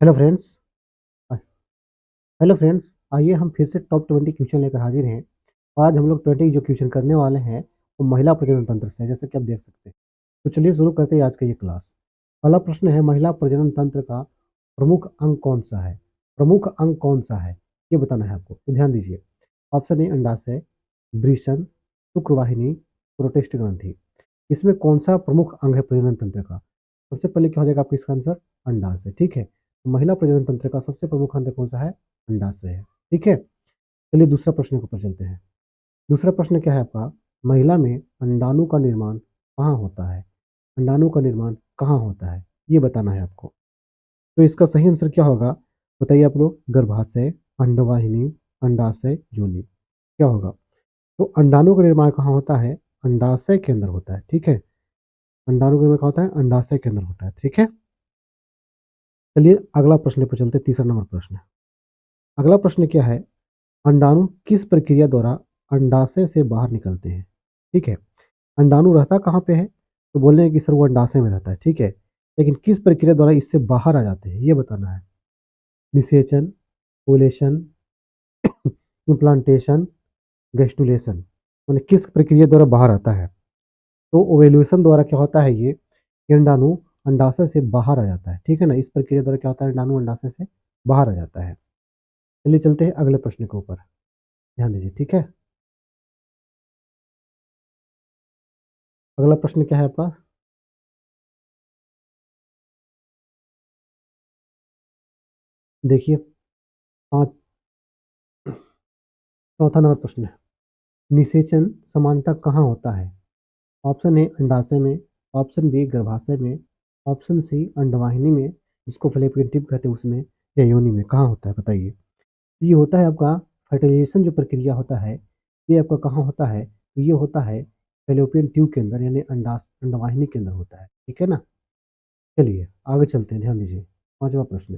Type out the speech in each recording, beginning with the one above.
Hello friends. Hello friends, आइए हम फिर से टॉप 20 क्वेश्चन लेकर हाजिर हैं। आज हम लोग 20 जो क्वेश्चन करने वाले हैं वो महिला प्रजनन तंत्र से है, जैसे कि आप देख सकते हैं। तो चलिए शुरू करते हैं आज का ये क्लास। पहला प्रश्न है, महिला प्रजनन तंत्र का प्रमुख अंग कौन सा है? प्रमुख अंग कौन सा है ये बताना है आपको, तो ध्यान दीजिए। ऑप्शन ए अंडाशय, वृषण, शुक्रवाहिनी, प्रोटेस्ट ग्रंथि। इसमें कौन सा प्रमुख अंग है प्रजनन तंत्र का? सबसे पहले क्या हो जाएगा आपका इसका आंसर? अंडाशय। ठीक है, तो महिला प्रजनन तंत्र का सबसे प्रमुख अंग कौन सा है? अंडाशय है। ठीक है, चलिए दूसरा प्रश्न के ऊपर चलते हैं। दूसरा प्रश्न क्या है आपका? महिला में अंडाणु का निर्माण कहाँ होता है? अंडाणु का निर्माण कहाँ होता है ये बताना है आपको। तो इसका सही आंसर क्या होगा बताइए आप लोग? गर्भाशय, अंडवाहिनी, अंडाशय, योनि। क्या होगा? तो अंडाणु का निर्माण कहाँ होता है? अंडाशय के अंदर होता है। ठीक है, अंडाणु का निर्माण कहाँ होता है? अंडाशय के अंदर होता है। ठीक है, चलिए अगला प्रश्न पर चलते हैं, तीसरा नंबर प्रश्न। अगला प्रश्न क्या है? अंडाणु किस प्रक्रिया द्वारा अंडाशय से बाहर निकलते हैं? ठीक है, अंडाणु रहता कहाँ पे है? तो बोल रहे हैं कि सर वो अंडाशय में रहता है। ठीक है, लेकिन किस प्रक्रिया द्वारा इससे बाहर आ जाते हैं ये बताना है। निषेचन, ओलेशन, इम्प्लांटेशन, गेस्टुलेशन, मैंने किस प्रक्रिया द्वारा बाहर आता है? तो ओवेल्यूशन द्वारा क्या होता है ये कि अंडाणु अंडाशय से बाहर आ जाता है। ठीक है ना, इस प्रक्रिया द्वारा क्या होता है? अंडाणु अंडाशय से बाहर आ जाता है। चलिए चलते हैं अगले प्रश्न के ऊपर, ध्यान दीजिए। ठीक है, अगला प्रश्न क्या है आपका? देखिए, पाँच चौथा नंबर प्रश्न है, निषेचन समानता कहाँ होता है? ऑप्शन ए अंडाशय में, ऑप्शन बी गर्भाशय में, ऑप्शन सी अंडवाहिनी में जिसको फ्लैपियन टिप कहते हैं उसमें, या योनि में। कहाँ होता है बताइए? ये होता है आपका फर्टिलाइजेशन जो प्रक्रिया होता है, ये आपका कहाँ होता है? ये होता है फेलोपियन ट्यूब के अंदर, यानी अंडवाहिनी के अंदर होता है। ठीक है ना, चलिए आगे चलते हैं, ध्यान दीजिए। पांचवा प्रश्न,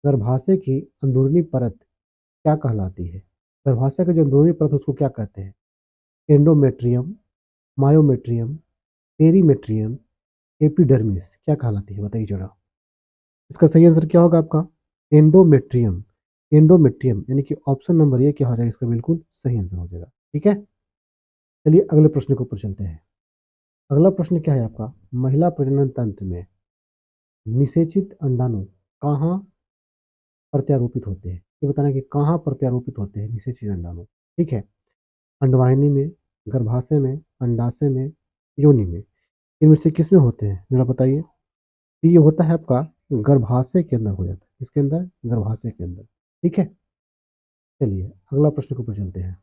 गर्भाशय की अंदरूनी परत क्या कहलाती है? गर्भाशय का जो अंदरूनी परत उसको क्या कहते हैं? एंडोमेट्रियम, मायोमेट्रियम, पेरीमेट्रियम, एपिडर्मिस, क्या कहलाती है बताइए जरा। इसका सही आंसर क्या होगा आपका? एंडोमेट्रियम। एंडोमेट्रियम यानी कि ऑप्शन नंबर ए क्या हो जाएगा इसका बिल्कुल सही आंसर हो जाएगा। ठीक है, चलिए अगले प्रश्न के ऊपर चलते हैं। अगला प्रश्न क्या है आपका? महिला प्रजनन तंत्र में निषेचित अंडाणु कहाँ प्रत्यारोपित होते हैं? ये बताना कि कहाँ प्रत्यारोपित होते हैं निषेचित अंडाणु। ठीक है, अंडवाहिनी में, गर्भाशय में, अंडाशय में, योनि में। इनमें से किस में होते हैं जरा बताइए। तो ये होता है आपका गर्भाशय के अंदर हो जाता है। इसके अंदर, गर्भाशय के अंदर। ठीक है, चलिए अगला प्रश्न के ऊपर चलते हैं।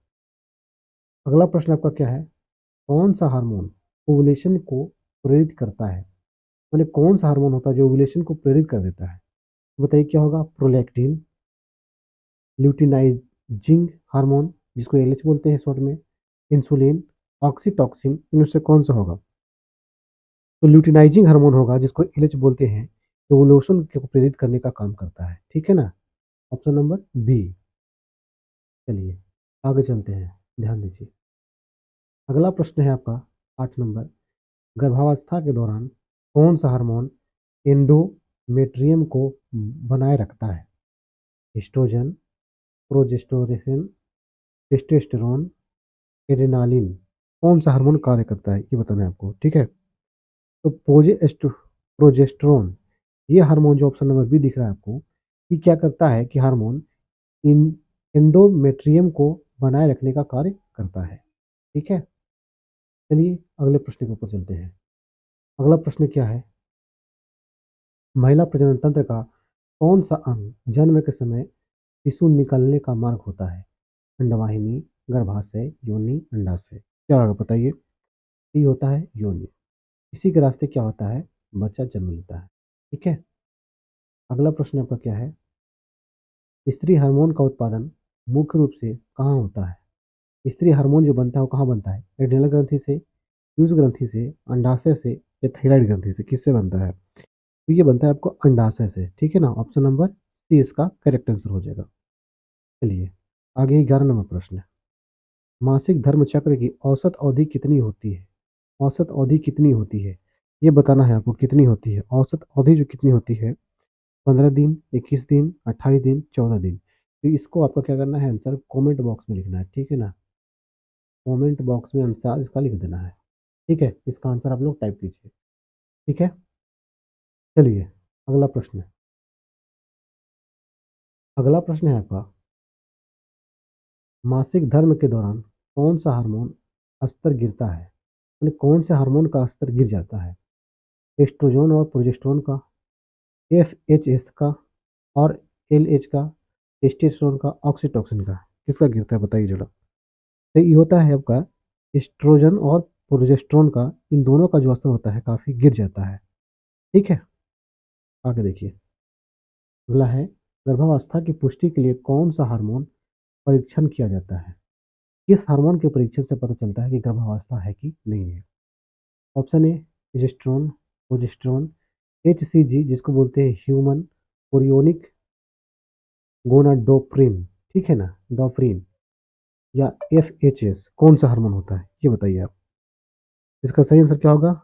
अगला प्रश्न आपका क्या है? कौन सा हार्मोन ओवुलेशन को प्रेरित करता है? मैंने कौन सा हार्मोन होता है जो ओवुलेशन को प्रेरित कर देता है? बताइए क्या होगा? प्रोलैक्टिन, ल्यूटिनाइजिंग हार्मोन जिसको एलएच बोलते हैं शॉर्ट में, इंसुलिन, ऑक्सीटॉक्सिन, इनमें से कौन सा होगा? तो ल्यूटिनाइजिंग हार्मोन होगा जिसको एलएच बोलते हैं, जो ओवुलेशन को प्रेरित करने का काम करता है। ठीक है ना, ऑप्शन नंबर बी। चलिए आगे चलते हैं, ध्यान दीजिए। अगला प्रश्न है आपका 8 नंबर, गर्भावस्था के दौरान कौन सा हार्मोन एंडोमेट्रियम को बनाए रखता है? Oestrogen, progesterone, testosterone, adrenaline. कौन सा हार्मोन कार्य करता है ये बताना है आपको। ठीक है, तो प्रोजेस्टेरोन, ये हार्मोन जो ऑप्शन नंबर बी दिख रहा है आपको, ये क्या करता है कि हार्मोन इन एंडोमेट्रियम को बनाए रखने का कार्य करता है। ठीक है, चलिए अगले प्रश्न के ऊपर चलते हैं। अगला प्रश्न क्या है? महिला प्रजनन तंत्र का कौन सा अंग जन्म के समय शिशु निकलने का मार्ग होता है? अंडवाहिनी, गर्भाशय, योनि, अंडाशय। क्या होगा बताइए? ये होता है योनि। इसी के रास्ते क्या होता है? बच्चा जन्म लेता है। ठीक है, अगला प्रश्न आपका क्या है? स्त्री हार्मोन का उत्पादन मुख्य रूप से कहाँ होता है? स्त्री हार्मोन जो बनता है वो कहाँ बनता है? एड्रिनल ग्रंथि से, प्यूस ग्रंथि से, अंडाशय से, या थायराइड ग्रंथि से, किससे बनता है? तो ये बनता है आपको अंडाशय से। ठीक है ना, ऑप्शन नंबर सी इसका करेक्ट आंसर हो जाएगा। चलिए आगे 11 नंबर प्रश्न है, मासिक धर्म चक्र की औसत अवधि कितनी होती है? औसत अवधि कितनी होती है ये बताना है आपको, कितनी होती है औसत अवधि जो कितनी होती है? 15 दिन, 21 दिन, 28 दिन, 14 दिन। तो इसको आपको क्या करना है, आंसर कमेंट बॉक्स में लिखना है, ठीक है ना। कमेंट बॉक्स में आंसर इसका लिख देना है, ठीक है। इसका आंसर आप लोग टाइप कीजिए, ठीक है। चलिए अगला प्रश्न है। अगला प्रश्न है आपका, मासिक धर्म के दौरान कौन सा हार्मोन स्तर गिरता है, यानी कौन से हार्मोन का स्तर गिर जाता है। एस्ट्रोजन और प्रोजेस्टेरोन का, एफएचएस का, और एलएच का, टेस्टोस्टेरोन का, ऑक्सीटोसिन का, किसका गिरता है बताइए जरा। तो ये होता है आपका एस्ट्रोजन और प्रोजेस्टेरोन का, इन दोनों का जो स्तर होता है काफी गिर जाता है, ठीक है। आगे देखिए, अगला है, गर्भावस्था की पुष्टि के लिए कौन सा हार्मोन परीक्षण किया जाता है। किस हार्मोन के परीक्षण से पता चलता है कि गर्भावस्था है कि नहीं है। Option A progesterone, progesterone, HCG जिसको बोलते हैं ह्यूमन कोरियोनिक गोनाडोट्रोपिन, ठीक है ना, डोप्रिन, या एफएचएस, कौन सा हार्मोन होता है ये बताइए आप। इसका सही आंसर क्या होगा,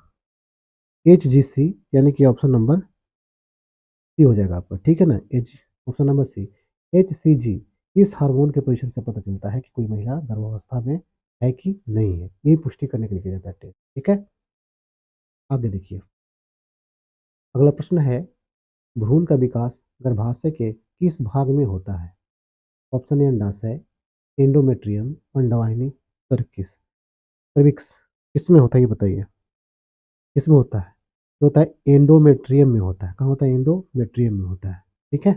एचजीसी, यानी कि ऑप्शन नंबर सी हो जाएगा आपका, ठीक है ना। H, option number C, HCG. इस हार्मोन के पोजीशन से पता चलता है कि कोई महिला गर्भावस्था में है कि नहीं है, ये पुष्टि करने के लिए किया जाता है टेस्ट, ठीक है। आगे देखिए, अगला प्रश्न है, भ्रूण का विकास गर्भाशय के किस भाग में होता है। ऑप्शन ए अंडाशय, एंडोमेट्रियम, अंडवाहिनी, सर्किस, सर्विक्स, किसमें होता है ये बताइए। किसमें होता है, ये होता है एंडोमेट्रियम में होता है। कहाँ होता है, एंडोमेट्रियम में होता है, ठीक है।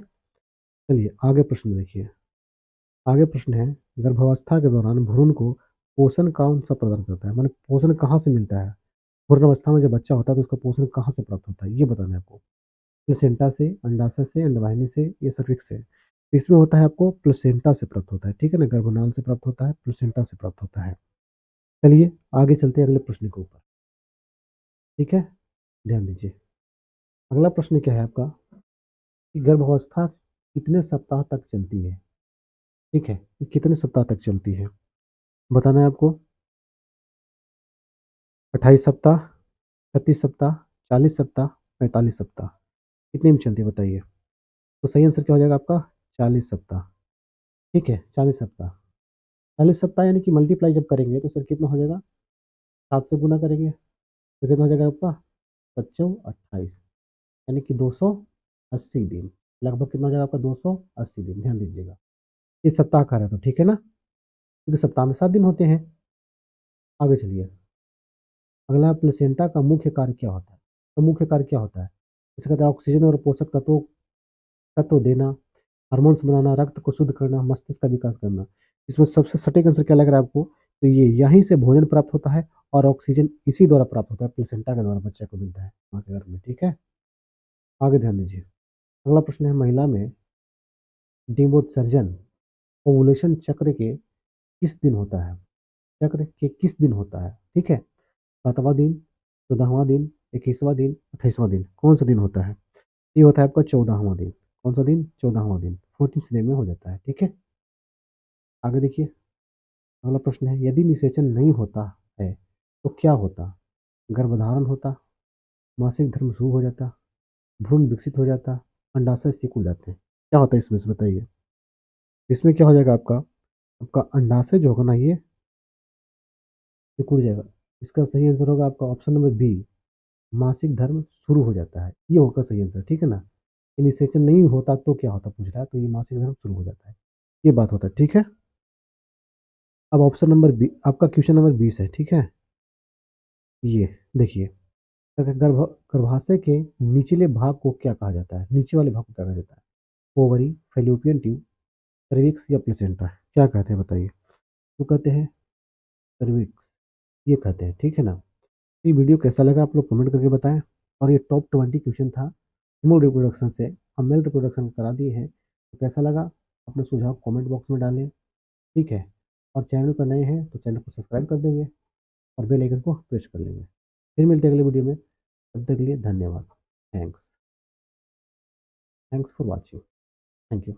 चलिए आगे प्रश्न देखिए। आगे प्रश्न है, गर्भावस्था के दौरान भ्रूण को पोषण कौन सा प्रदान करता है, माने पोषण कहाँ से मिलता है। भ्रूण अवस्था में जब बच्चा होता है तो उसका पोषण कहाँ से प्राप्त होता है ये बताना है आपको। प्लेसेंटा से, अंडाशय से, अंडवाहिनी से, या सर्विक्स से। तो इसमें होता है आपको प्लेसेंटा से प्राप्त होता है, ठीक है ना, गर्भनाल से प्राप्त होता है, प्लेसेंटा से प्राप्त होता है। चलिए आगे चलते हैं अगले प्रश्न के ऊपर, ठीक है, ध्यान दीजिए। अगला प्रश्न क्या है आपका, कि गर्भावस्था कितने सप्ताह तक चलती है, ठीक है, ये कितने सप्ताह तक चलती है बताना है आपको। 28 सप्ताह, 36 सप्ताह, 40 सप्ताह, 45 सप्ताह, कितने में चलती है बताइए। तो सही आंसर क्या हो जाएगा आपका, 40 सप्ताह, ठीक है, 40 सप्ताह। 40 सप्ताह यानी कि मल्टीप्लाई जब करेंगे तो सर कितना हो जाएगा, 7 से गुना करेंगे तो कितना हो जाएगा आपका, 7 चौ 28, यानी कि 280 दिन, लगभग कितना हो जाएगा आपका, 280 दिन। ध्यान दीजिएगा, इस सप्ताह का रहा था, ठीक है ना, क्योंकि सप्ताह में 7 दिन होते हैं। आगे चलिए, अगला, प्लेसेंटा का मुख्य कार्य क्या होता है। तो मुख्य कार्य क्या होता है, जैसे कहते हैं ऑक्सीजन और पोषक तत्वों तत्व देना, हार्मोन्स बनाना, रक्त को शुद्ध करना, मस्तिष्क का विकास करना। इसमें सबसे सटीक आंसर क्या लग रहा है आपको, तो ये यहीं से भोजन प्राप्त होता है और ऑक्सीजन इसी द्वारा प्राप्त होता है, प्लेसेंटा के द्वारा बच्चे को मिलता है माँ के गर्भ में, ठीक है। आगे ध्यान दीजिए, अगला प्रश्न है, महिला में डिम्बोत्सर्जन ओवुलेशन चक्र के किस दिन होता है, चक्र के किस दिन होता है, ठीक है। 7वां दिन, 14वां दिन, 21वां दिन, 28वां दिन, कौन सा दिन होता है। ये होता है आपका 14वां दिन। कौन सा दिन, 14वां दिन, 14th डे में हो जाता है, ठीक है। आगे देखिए, अगला प्रश्न है, यदि निषेचन नहीं होता है तो क्या होता। गर्भधारण होता, मासिक धर्म शुरू हो जाता, भ्रूण विकसित हो जाता, अंडाशय सिकुड़ जाते हैं, क्या होता है इसमें से बताइए। इसमें क्या हो जाएगा आपका, आपका अंडाशय जो होगा ना ये सिकुड़ जाएगा। इसका सही आंसर होगा आपका ऑप्शन नंबर बी, मासिक धर्म शुरू हो जाता है, ये होगा सही आंसर, ठीक है ना। निषेचन नहीं होता तो क्या होता पूछ रहा है, तो ये मासिक धर्म शुरू हो जाता है, ये बात होता है, ठीक है। अब ऑप्शन नंबर बी, आपका क्वेश्चन नंबर 20 है, ठीक है। ये देखिए, अगर गर्भाशय के निचले भाग को क्या कहा जाता है, नीचे वाले भाग को क्या कहा जाता है। ओवरी, फेलोपियन ट्यूब, सर्विक्स, या प्लेसेंटा, क्या कहते हैं बताइए। तो कहते हैं सर्विक्स, ये कहते हैं, ठीक है ना। ये वीडियो कैसा लगा आप लोग कमेंट करके बताएं। और ये टॉप 20 क्वेश्चन था ह्यूमन रिप्रोडक्शन से, हम मेल रिप्रोडक्शन करा दिए हैं। तो कैसा लगा अपने सुझाव कमेंट बॉक्स में डालें, ठीक है। और चैनल पर नए हैं तो चैनल को सब्सक्राइब कर देंगे और बेल आइकन को प्रेस कर लेंगे। फिर मिलते हैं अगले वीडियो में, तब तक के लिए धन्यवाद। Thanks, thanks for watching, thank you.